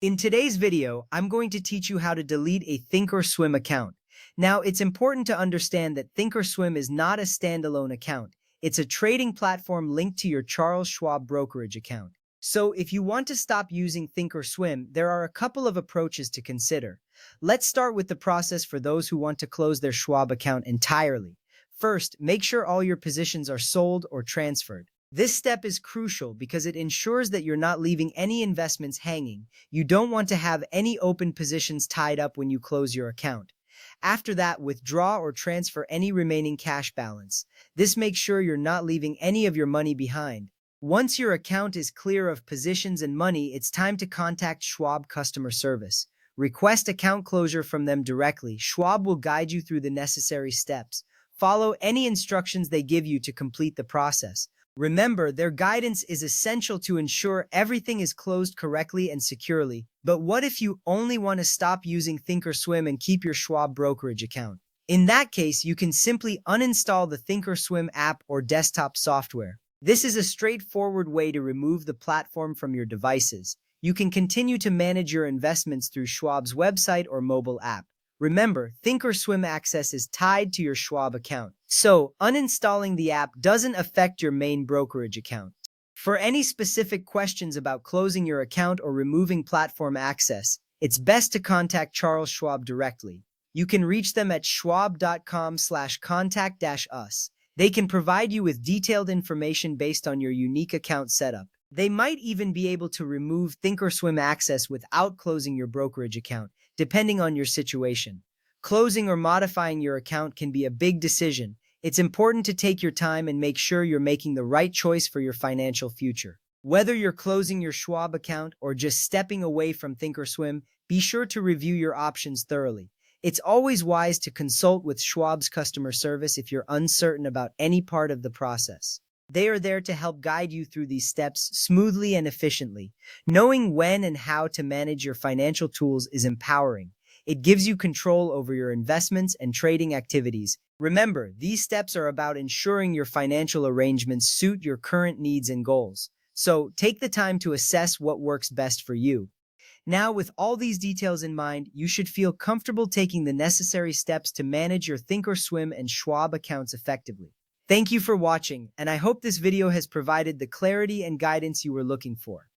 In today's video, I'm going to teach you how to delete a ThinkOrSwim account. Now, it's important to understand that ThinkOrSwim is not a standalone account. It's a trading platform linked to your Charles Schwab brokerage account. So, if you want to stop using ThinkOrSwim, there are a couple of approaches to consider. Let's start with the process for those who want to close their Schwab account entirely. First, make sure all your positions are sold or transferred. This step is crucial because it ensures that you're not leaving any investments hanging. You don't want to have any open positions tied up when you close your account. After that, withdraw or transfer any remaining cash balance. This makes sure you're not leaving any of your money behind. Once your account is clear of positions and money, it's time to contact Schwab customer service. Request account closure from them directly. Schwab will guide you through the necessary steps. Follow any instructions they give you to complete the process. Remember, their guidance is essential to ensure everything is closed correctly and securely. But what if you only want to stop using ThinkOrSwim and keep your Schwab brokerage account? In that case, you can simply uninstall the ThinkOrSwim app or desktop software. This is a straightforward way to remove the platform from your devices. You can continue to manage your investments through Schwab's website or mobile app. Remember, ThinkOrSwim access is tied to your Schwab account, so uninstalling the app doesn't affect your main brokerage account. For any specific questions about closing your account or removing platform access, it's best to contact Charles Schwab directly. You can reach them at schwab.com/contact-us. They can provide you with detailed information based on your unique account setup. They might even be able to remove ThinkOrSwim access without closing your brokerage account, depending on your situation. Closing or modifying your account can be a big decision. It's important to take your time and make sure you're making the right choice for your financial future. Whether you're closing your Schwab account or just stepping away from ThinkOrSwim, be sure to review your options thoroughly. It's always wise to consult with Schwab's customer service if you're uncertain about any part of the process. They are there to help guide you through these steps smoothly and efficiently. Knowing when and how to manage your financial tools is empowering. It gives you control over your investments and trading activities. Remember, these steps are about ensuring your financial arrangements suit your current needs and goals. So, take the time to assess what works best for you. Now, with all these details in mind, you should feel comfortable taking the necessary steps to manage your ThinkOrSwim and Schwab accounts effectively. Thank you for watching, and I hope this video has provided the clarity and guidance you were looking for.